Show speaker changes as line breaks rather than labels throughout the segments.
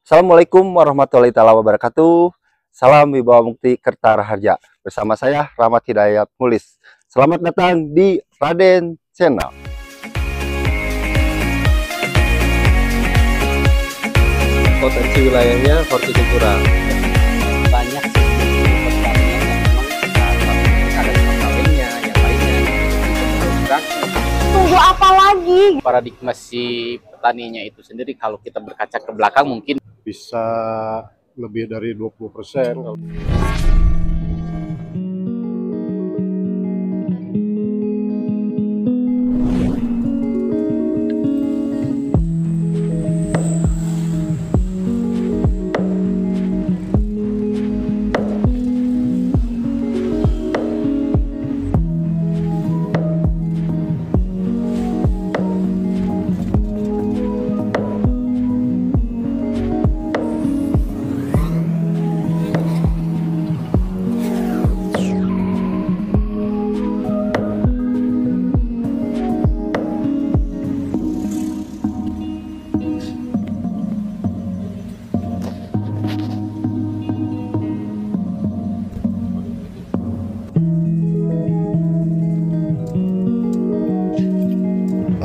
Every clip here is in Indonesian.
Assalamualaikum warahmatullahi wabarakatuh. Salam Wibawa Mukti Kertaraharja. Bersama saya Rahmat Hidayat Mulis. Selamat datang di Raden Channel.
Potensi wilayahnya hortikultura
banyak sih pertanian yang memang ada kawinnya yang lainnya diteruskan.
Tunggu apa lagi?
Paradigma si petaninya itu sendiri kalau kita berkaca ke belakang mungkin
bisa lebih dari 20%.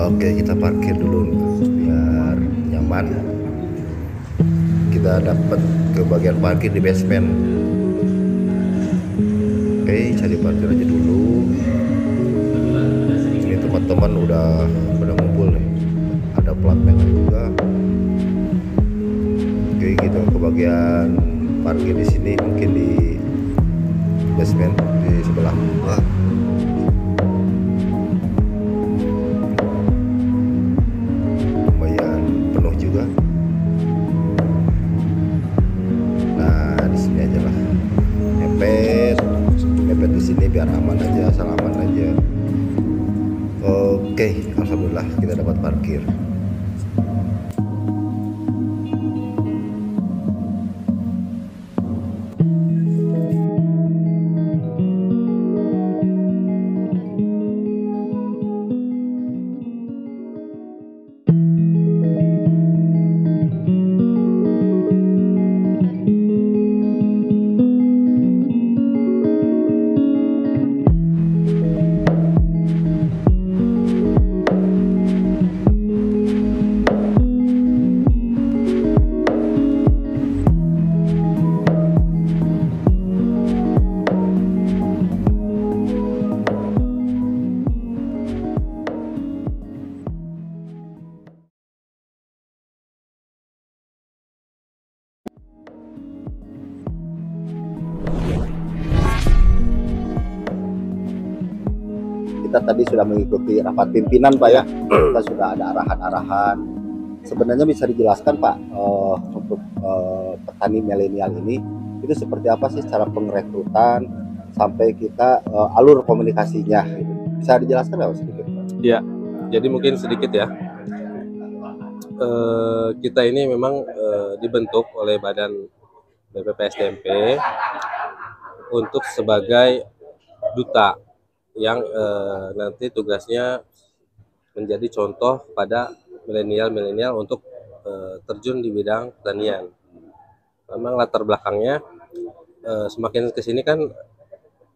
Oke, kita parkir dulu biar nyaman. Kita dapat ke bagian parkir di basement. Oke, cari parkir aja dulu. Ini teman-teman udah ngumpul nih. Ada plat merah juga. Oke, kita ke bagian parkir di sini, mungkin di basement di sebelah. Mepet di sini biar aman aja, asal aman aja. Oke, alhamdulillah kita dapat parkir. Kita tadi sudah mengikuti rapat pimpinan, Pak ya. Kita sudah ada arahan-arahan. Sebenarnya bisa dijelaskan, Pak, untuk petani milenial ini itu seperti apa sih cara pengrekrutan sampai kita alur komunikasinya? Bisa dijelaskan nggak sedikit?
ya. Jadi mungkin sedikit ya, kita ini memang dibentuk oleh Badan BPPSDMP untuk sebagai duta yang nanti tugasnya menjadi contoh pada milenial untuk terjun di bidang pertanian. Memang latar belakangnya semakin kesini kan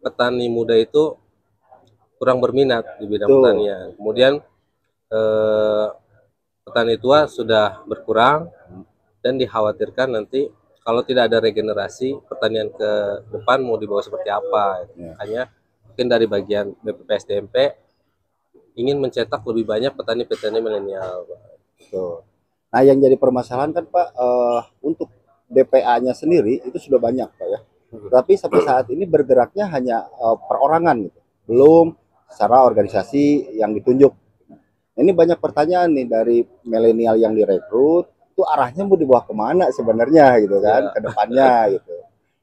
petani muda itu kurang berminat di bidang pertanian. Kemudian petani tua sudah berkurang dan dikhawatirkan nanti kalau tidak ada regenerasi pertanian ke depan mau dibawa seperti apa. Makanya mungkin dari bagian BPPSDMP ingin mencetak lebih banyak petani-petani milenial.
Nah, yang jadi permasalahan kan, Pak, untuk DPA-nya sendiri itu sudah banyak, Pak ya. Tapi sampai saat ini bergeraknya hanya perorangan gitu. Belum secara organisasi yang ditunjuk. Ini banyak pertanyaan nih dari milenial yang direkrut, itu arahnya mau dibawa kemana sebenarnya gitu kan, ke depannya gitu.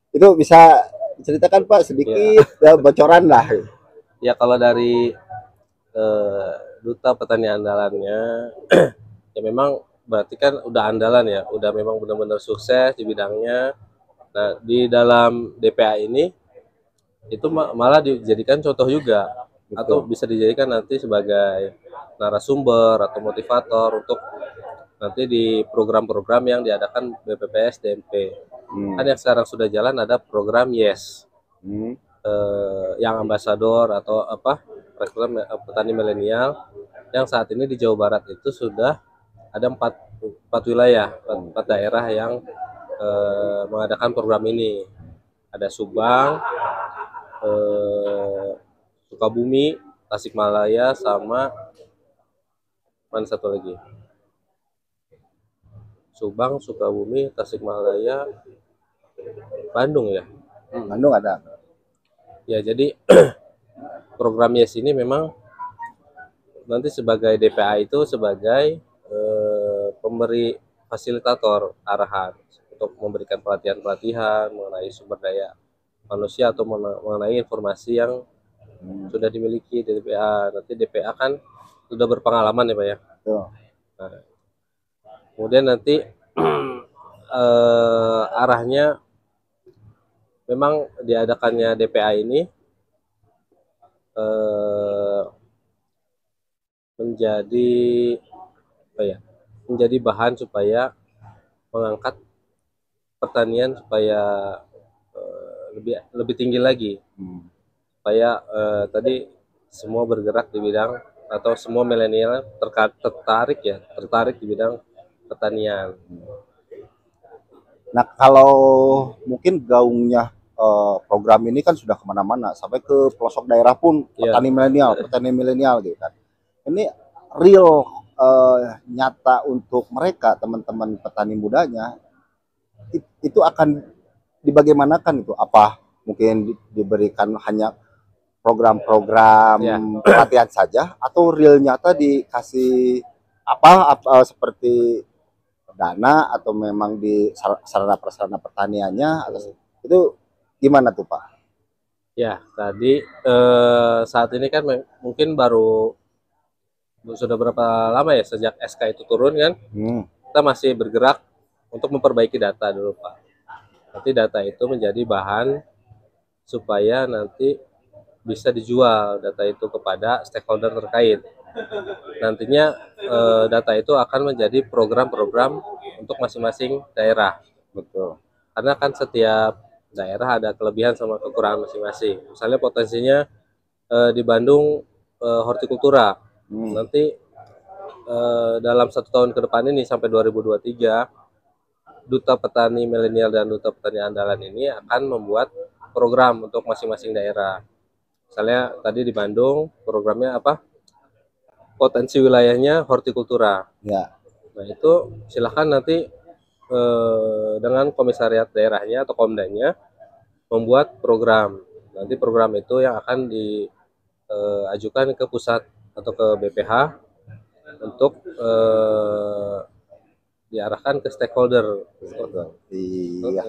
Itu bisa ceritakan, Pak, sedikit ya, bocoran lah.
Ya, kalau dari duta petani andalannya ya memang berarti kan udah andalan ya, udah memang benar-benar sukses di bidangnya. Nah, di dalam DPA ini itu malah dijadikan contoh juga. Atau bisa dijadikan nanti sebagai narasumber atau motivator untuk nanti di program-program yang diadakan BPPS DMP. Kan yang sekarang sudah jalan ada program YES, yang ambasador atau apa program petani milenial, yang saat ini di Jawa Barat itu sudah ada empat wilayah, empat daerah yang mengadakan program ini. Ada Subang, Sukabumi, Tasikmalaya, sama mana satu lagi? Subang, Sukabumi, Tasikmalaya, Bandung ya.
Bandung ada.
Ya, jadi program YES ini memang nanti sebagai DPA itu sebagai pemberi fasilitator arahan untuk memberikan pelatihan-pelatihan mengenai sumber daya manusia atau mengenai informasi yang sudah dimiliki di DPA. Nanti DPA kan sudah berpengalaman ya Pak ya.
Tuh.
Nah, kemudian nanti arahnya memang diadakannya DPA ini menjadi apa ya? Menjadi bahan supaya mengangkat pertanian supaya lebih tinggi lagi. Supaya tadi semua bergerak di bidang atau semua milenial tertarik di bidang pertanian.
Nah, kalau mungkin gaungnya program ini kan sudah kemana-mana sampai ke pelosok daerah pun petani milenial gitu kan. Ini real nyata untuk mereka teman-teman petani mudanya itu akan dibagaimanakan itu? Apa mungkin diberikan hanya program-program pelatihan saja atau real nyata dikasih apa seperti dana atau memang di sarana prasarana pertaniannya atau itu gimana tuh Pak?
Ya, tadi saat ini kan mungkin sudah berapa lama ya sejak SK itu turun kan? Kita masih bergerak untuk memperbaiki data dulu Pak. Nanti data itu menjadi bahan supaya nanti bisa dijual data itu kepada stakeholder terkait. Nantinya data itu akan menjadi program-program untuk masing-masing daerah.
Betul.
Karena kan setiap daerah ada kelebihan sama kekurangan masing-masing. Misalnya potensinya di Bandung hortikultura. Nanti dalam 1 tahun ke depan ini sampai 2023, Duta Petani Milenial dan Duta Petani Andalan ini akan membuat program untuk masing-masing daerah. Misalnya tadi di Bandung programnya apa? Potensi wilayahnya hortikultura.
Ya.
Nah itu silahkan nanti dengan komisariat daerahnya atau komdanya membuat program. Nanti program itu yang akan diajukan ke pusat atau ke BPH untuk diarahkan ke stakeholder.
Iya.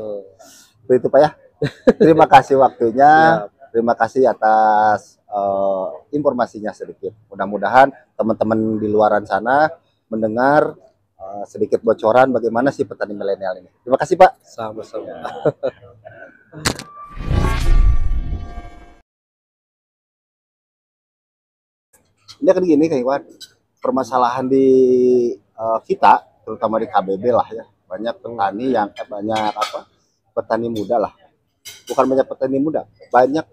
Begitu Pak ya. Terima kasih waktunya. Terima kasih atas informasinya sedikit. Mudah-mudahan teman-teman di luaran sana mendengar sedikit bocoran bagaimana sih petani milenial ini. Terima kasih Pak.
Sama-sama.
Ini kan gini Kak Iwan, permasalahan di kita, terutama di KBB lah ya, banyak petani yang petani muda lah. Bukan banyak petani muda, banyak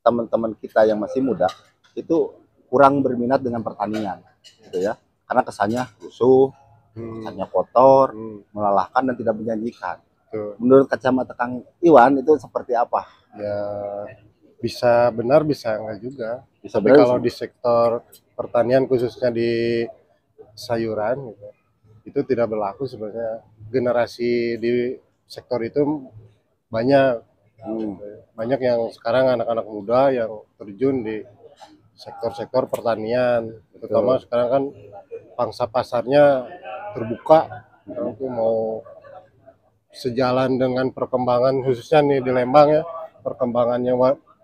teman-teman kita yang masih muda itu kurang berminat dengan pertanian, gitu ya, karena kesannya rusuh, kesannya kotor, melelahkan dan tidak menjanjikan. Menurut kacamata Kang Iwan itu seperti apa?
Ya bisa benar bisa enggak juga.
Bisa
Tapi
benar,
kalau di sektor pertanian khususnya di sayuran gitu, itu tidak berlaku sebenarnya. Generasi di sektor itu banyak yang sekarang anak-anak muda yang terjun di sektor-sektor pertanian, terutama sekarang kan pangsa pasarnya terbuka, itu mau sejalan dengan perkembangan khususnya nih di Lembang ya, perkembangannya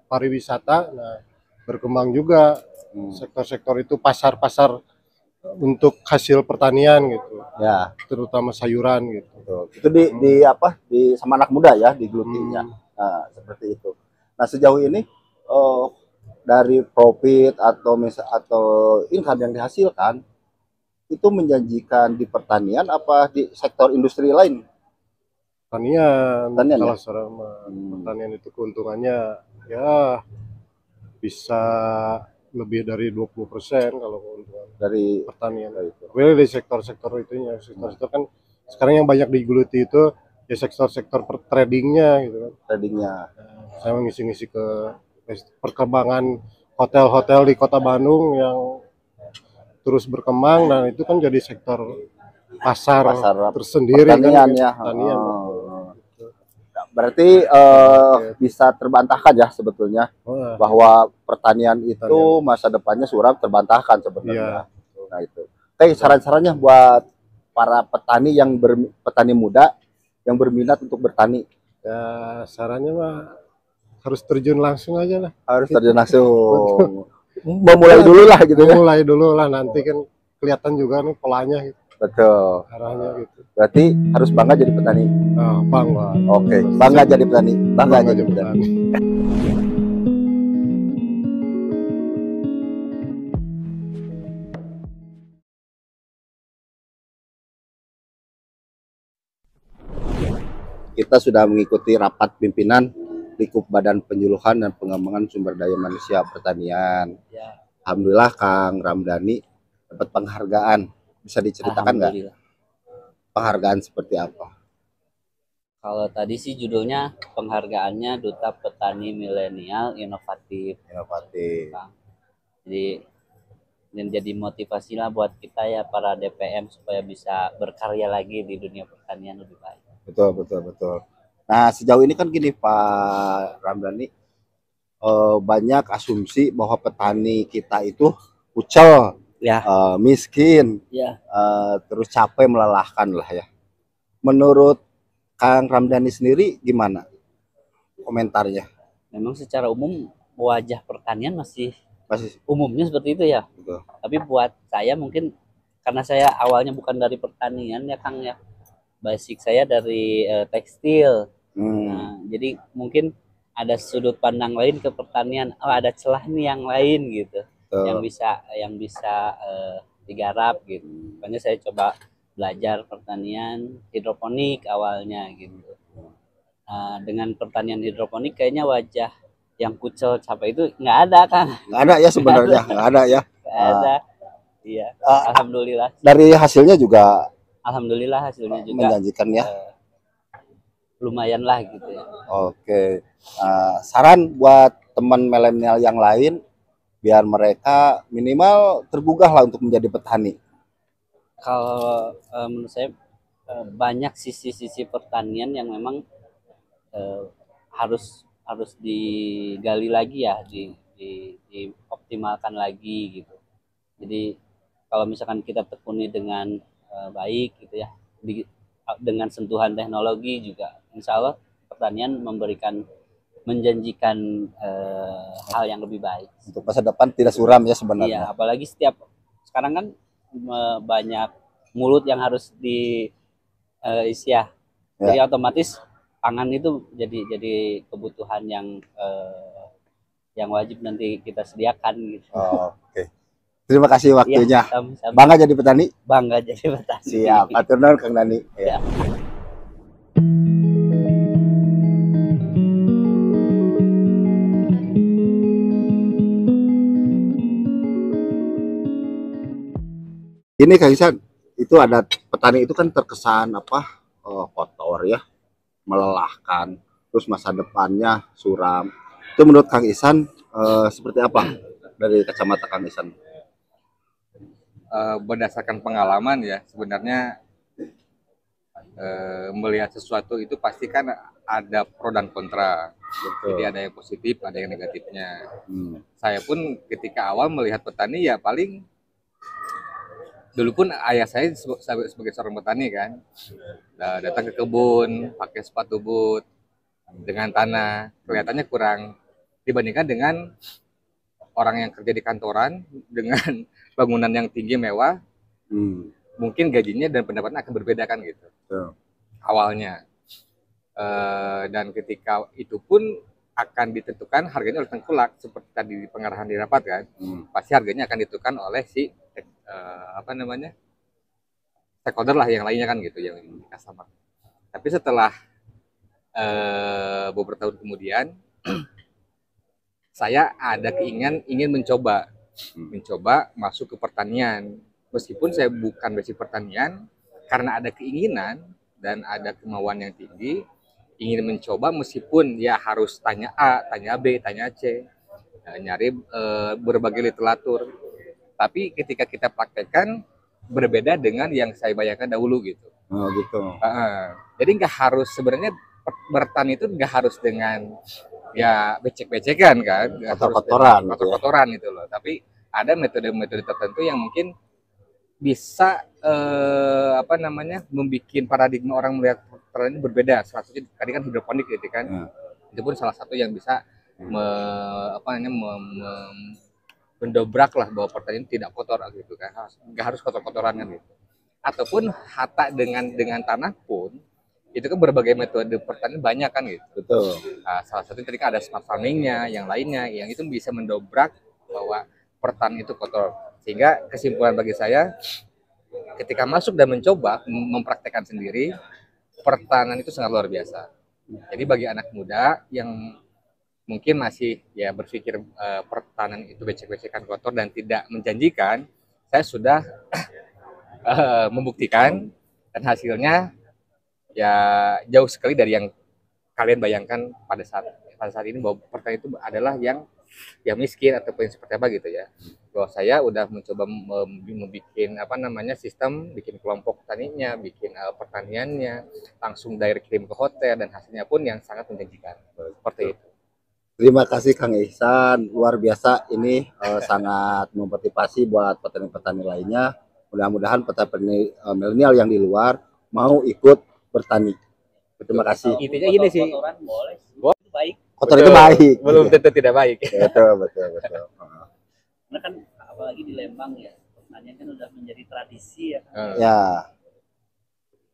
pariwisata, nah berkembang juga sektor-sektor itu, pasar-pasar untuk hasil pertanian gitu
ya,
terutama sayuran gitu.
Itu di sama anak muda ya digelutinya. Nah, seperti itu. Nah, sejauh ini dari profit atau income yang dihasilkan itu menjanjikan di pertanian apa di sektor industri lain?
Pertanian,
Pertanian ya?
kalau sekarang pertanian itu keuntungannya ya bisa lebih dari 20% kalau keuntungan
Dari
pertanian.
itu.
Tapi di sektor-sektor itunya, sektor-sektor kan sekarang yang banyak digeluti itu ya sektor-sektor tradingnya gitu kan.
Tradingnya.
Saya ngisi-ngisi ke perkembangan hotel-hotel di Kota Bandung yang terus berkembang, dan itu kan jadi sektor pasar
Pasar
tersendiri
pertanian
kan,
ya.
pertanian.
Berarti bisa terbantahkan ya sebetulnya
Wah,
bahwa pertanian itu
Pertanian.
masa depannya suram terbantahkan
iya.
sebenarnya. Nah itu. Oke, saran-sarannya buat para petani yang petani muda yang berminat untuk bertani
Ya sarannya mah harus terjun langsung aja lah.
harus terjun langsung. Memulai dulu lah gitu ya.
Mulai dulu lah, nanti kan kelihatan juga nih polanya gitu,
Betul.
arahnya gitu.
Berarti harus bangga jadi petani.
Nah, bangga.
Oke, bangga jadi petani. Bangga jadi petani.
petani.
Kita sudah mengikuti rapat pimpinan Lingkup Badan Penyuluhan dan Pengembangan Sumber Daya Manusia Pertanian.
Ya,
Alhamdulillah Kang Ramdhani dapat penghargaan. Bisa diceritakan nggak
alhamdulillah.
penghargaan seperti apa?
Kalau tadi sih judulnya penghargaannya Duta Petani Milenial Inovatif.
Inovatif.
Jadi dan jadi motivasi lah buat kita ya para DPM supaya bisa berkarya lagi di dunia pertanian lebih baik.
Betul, betul, betul. Nah, sejauh ini kan gini Pak Ramdhani, banyak asumsi bahwa petani kita itu kucel,
Ya,
miskin,
ya.
terus capek melelahkan lah ya. Menurut Kang Ramdhani sendiri gimana komentarnya?
Memang secara umum wajah pertanian masih
Masih
umumnya seperti itu ya.
betul.
Tapi buat saya mungkin karena saya awalnya bukan dari pertanian ya Kang ya. Basic saya dari tekstil. Nah, jadi mungkin ada sudut pandang lain ke pertanian. Oh, ada celah nih yang lain gitu,
betul.
yang bisa digarap gitu. Makanya saya coba belajar pertanian hidroponik awalnya gitu. Dengan pertanian hidroponik kayaknya wajah yang kucel capek itu nggak ada Kang,
Nggak ada ya sebenarnya, nggak ada ya.
nggak ada. Iya, alhamdulillah.
Dari hasilnya juga
Alhamdulillah hasilnya juga
menjanjikan ya.
lumayan lah gitu ya.
Oke. Saran buat teman milenial yang lain biar mereka minimal tergugah lah untuk menjadi petani.
Kalau menurut saya banyak sisi-sisi pertanian yang memang harus digali lagi ya, dioptimalkan lagi gitu. Jadi kalau misalkan kita tekuni dengan baik gitu ya, dengan sentuhan teknologi juga, insya Allah pertanian menjanjikan hal yang lebih baik.
Untuk masa depan tidak suram ya
Iya,
sebenarnya.
apalagi sekarang kan banyak mulut yang harus diisi ya. Jadi otomatis pangan itu jadi kebutuhan yang wajib nanti kita sediakan gitu.
Oke. Terima kasih waktunya.
Iya, sama-sama.
Bangga jadi petani?
Bangga jadi petani.
Siap. Atur nuhun Kang Dani.
Ya.
Ini Kang Isan, itu ada petani itu kan terkesan apa kotor ya, melelahkan, terus masa depannya suram. Itu menurut Kang Isan seperti apa dari kacamata Kang Isan?
Berdasarkan pengalaman ya, sebenarnya melihat sesuatu itu pasti kan ada pro dan kontra. Jadi ada yang positif, ada yang negatifnya. Saya pun ketika awal melihat petani ya paling dulu pun ayah saya sebagai seorang petani kan, datang ke kebun pakai sepatu boot dengan tanah, kelihatannya kurang dibandingkan dengan orang yang kerja di kantoran dengan bangunan yang tinggi mewah. Mungkin gajinya dan pendapatnya akan berbeda kan gitu awalnya. Dan ketika itu pun akan ditentukan harganya oleh tengkulak, seperti tadi di pengarahan di rapat kan. Pasti harganya akan ditentukan oleh si stakeholder lah yang lainnya kan gitu, yang customer. Tapi setelah beberapa tahun kemudian saya ada keinginan ingin mencoba masuk ke pertanian, meskipun saya bukan basic pertanian, karena ada keinginan dan ada kemauan yang tinggi ingin mencoba, meskipun ya harus tanya A, tanya B, tanya C, nyari berbagai literatur. Tapi ketika kita praktekkan berbeda dengan yang saya bayangkan dahulu gitu.
Oh gitu.
Jadi nggak harus, sebenarnya bertani itu nggak harus dengan ya becek-becekan kan,
Kotor-kotoran gitu ya.
kotor-kotoran itu loh. Tapi ada metode-metode tertentu yang mungkin bisa membuat paradigma orang melihat pertanian ini berbeda. Salah satunya tadi kan hidroponik gitu kan. Itu pun salah satu yang bisa mendobrak lah bahwa pertanian tidak kotor gitu kan, nggak harus kotor-kotoran kan gitu. Ataupun hatta dengan tanah pun itu kan berbagai metode pertanian banyak kan gitu.
Betul.
Nah, salah satu tadi kan ada smart farmingnya, yang lainnya, yang itu bisa mendobrak bahwa pertanian itu kotor. Sehingga kesimpulan bagi saya, ketika masuk dan mencoba mempraktekkan sendiri, pertanian itu sangat luar biasa. Jadi bagi anak muda yang mungkin masih ya berpikir pertanian itu becek-becekan, kotor dan tidak menjanjikan, saya sudah membuktikan dan hasilnya ya jauh sekali dari yang kalian bayangkan pada saat ini, bahwa pertanian itu adalah yang miskin ataupun seperti apa gitu ya. Bahwa saya udah mencoba membuat sistem, bikin kelompok taninya, bikin pertaniannya, langsung direct kirim ke hotel, dan hasilnya pun yang sangat menjanjikan seperti itu.
Terima kasih Kang Ihsan, luar biasa ini, sangat memotivasi buat petani-petani lainnya. Mudah-mudahan petani milenial yang di luar mau ikut bertani. Terima kasih.
Intinya gini sih,
Kotoran boleh, itu baik.
Kotor itu baik.
belum tentu tidak baik.
Betul.
Karena kan apalagi di Lembang ya, pertanian kan udah menjadi tradisi ya.
Ya,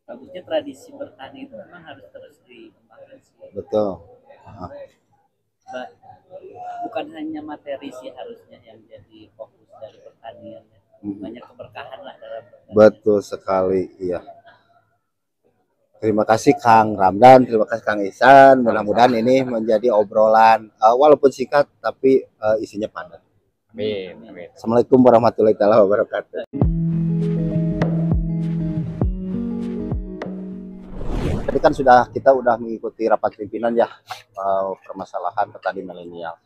Bagusnya tradisi bertani itu memang harus terus dikembangkan sih.
betul.
Bukan hanya materi sih harusnya yang jadi fokus dari pertanian. Banyak keberkahan lah dalam pertanian.
Betul sekali, iya. Terima kasih Kang Ramdan, terima kasih Kang Ihsan. Mudah-mudahan ini menjadi obrolan walaupun singkat tapi isinya padat.
Amin.
Assalamualaikum warahmatullahi wabarakatuh. Tadi kan kita udah mengikuti rapat pimpinan ya, permasalahan petani milenial.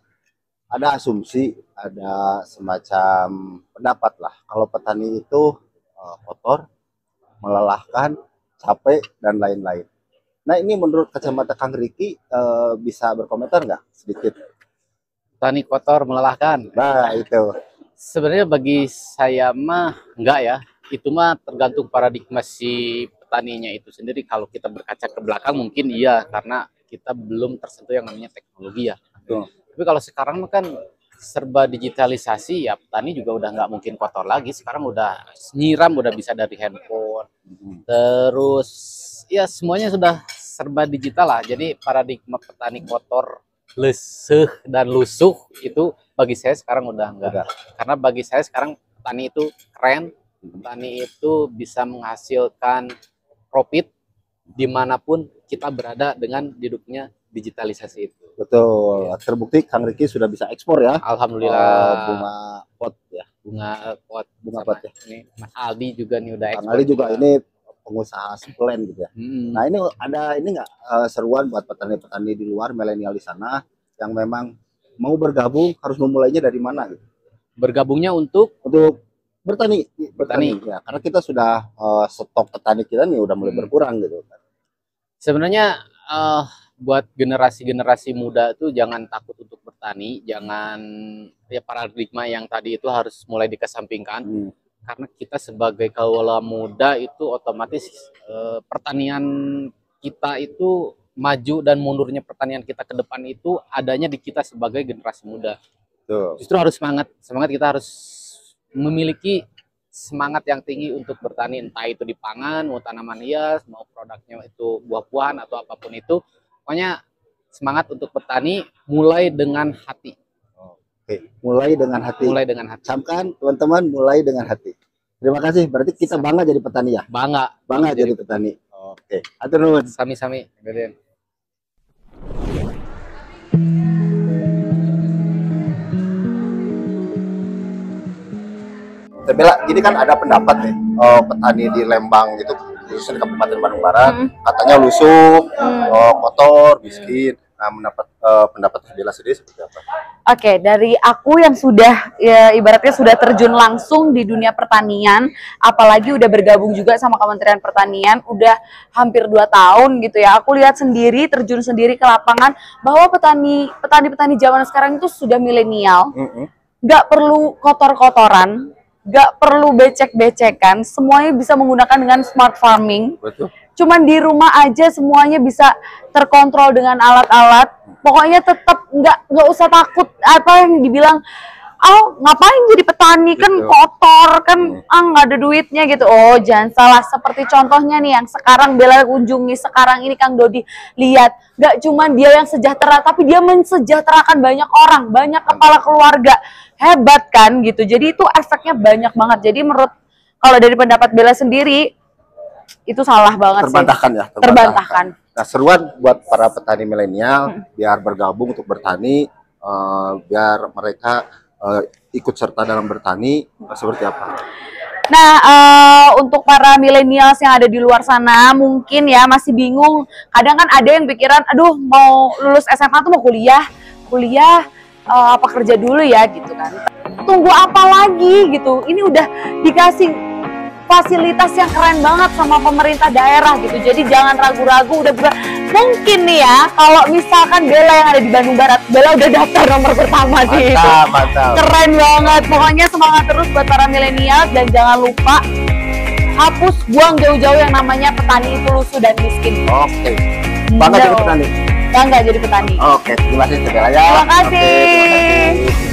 Ada asumsi, ada semacam pendapat lah kalau petani itu kotor, melelahkan, capek dan lain-lain. Nah ini menurut kacamata Kang Riki, bisa berkomentar nggak sedikit?
Petani kotor melelahkan.
Nah itu.
Sebenarnya bagi saya mah enggak ya. Itu mah tergantung paradigma si petaninya itu sendiri. Kalau kita berkaca ke belakang mungkin iya, karena kita belum tersentuh yang namanya teknologi ya.
Betul.
Tapi kalau sekarang kan serba digitalisasi ya, petani juga udah nggak mungkin kotor lagi. Sekarang udah nyiram udah bisa dari handphone. Terus ya semuanya sudah serba digital lah. Jadi paradigma petani kotor, leseh dan lusuh itu bagi saya sekarang udah enggak. Karena bagi saya sekarang petani itu keren. Petani itu bisa menghasilkan profit dimanapun kita berada dengan hidupnya digitalisasi itu.
Betul, terbukti Kang Riki sudah bisa ekspor ya.
Alhamdulillah.
Bunga pot ya.
Bunga pot
ya.
Ini Mas Aldi juga nih udah ekspor.
Kang Ali juga ini pengusaha suplen gitu ya. Nah ini ada ini nggak seruan buat petani-petani di luar, milenial di sana yang memang mau bergabung, harus memulainya dari mana gitu?
Bergabungnya untuk
bertani ya, karena kita sudah stok petani kita nih udah mulai berkurang gitu.
Sebenarnya buat generasi-generasi muda itu jangan takut untuk bertani, jangan ya paradigma yang tadi itu harus mulai dikesampingkan. Karena kita sebagai kaula muda itu otomatis pertanian kita itu maju dan mundurnya pertanian kita ke depan itu adanya di kita sebagai generasi muda. Justru harus semangat kita harus memiliki semangat yang tinggi untuk bertani, entah itu di pangan, mau tanaman hias, mau produknya itu buah-buahan atau apapun itu. Pokoknya semangat untuk bertani mulai dengan hati.
Oke, mulai dengan hati.
Mulai dengan hati.
Camkan teman-teman, mulai dengan hati. Terima kasih. Berarti kita bangga jadi petani ya?
Bangga.
Bangga jadi petani. Oke. Atur nuhun.
Sami-sami. Geden.
Teh Bella, ini kan ada pendapat nih, petani di Lembang gitu, khususnya di Kabupaten Bandung Barat, katanya lusuh, kotor, miskin. Nah, pendapat Teh Bella sendiri seperti apa?
Oke, dari aku yang sudah ya, ibaratnya sudah terjun langsung di dunia pertanian, apalagi udah bergabung juga sama Kementerian Pertanian, udah hampir 2 tahun gitu ya. Aku lihat sendiri, terjun sendiri ke lapangan bahwa petani zaman sekarang itu sudah milenial, nggak perlu kotor-kotoran, nggak perlu becek-becekan, semuanya bisa menggunakan dengan smart farming.
Betul.
Cuman di rumah aja semuanya bisa terkontrol dengan alat-alat. Pokoknya tetap nggak usah takut apa yang dibilang, oh ngapain jadi petani kan kotor kan, nggak ada duitnya gitu. Oh jangan salah, seperti contohnya nih yang sekarang Bella kunjungi sekarang ini, Kang Dodi, lihat nggak cuman dia yang sejahtera, tapi dia mensejahterakan banyak orang, banyak kepala keluarga, hebat kan gitu. Jadi itu efeknya banyak banget. Jadi menurut kalau dari pendapat Bella sendiri itu salah banget
Terbantahkan
sih.
ya?
Terbantahkan.
Nah, seruan buat para petani milenial biar bergabung untuk bertani, biar mereka ikut serta dalam bertani, seperti apa?
Nah, untuk para milenials yang ada di luar sana, mungkin ya masih bingung. Kadang kan ada yang pikiran, aduh mau lulus SMA tuh mau kuliah, apa kerja dulu ya gitu kan. Tunggu apa lagi gitu? Ini udah dikasih fasilitas yang keren banget sama pemerintah daerah gitu. Jadi jangan ragu-ragu, mungkin nih ya, kalau misalkan Bella yang ada di Bandung Barat, Bella udah daftar nomor pertama sih itu.
Mantap.
Keren banget. Pokoknya semangat terus buat para milenial, dan jangan lupa hapus buang jauh-jauh yang namanya petani itu lusuh dan miskin.
Oke. Bangga jadi petani.
Bangga jadi petani.
Oke, terima kasih Teh Bella ya.
Terima kasih.
Oke, terima kasih.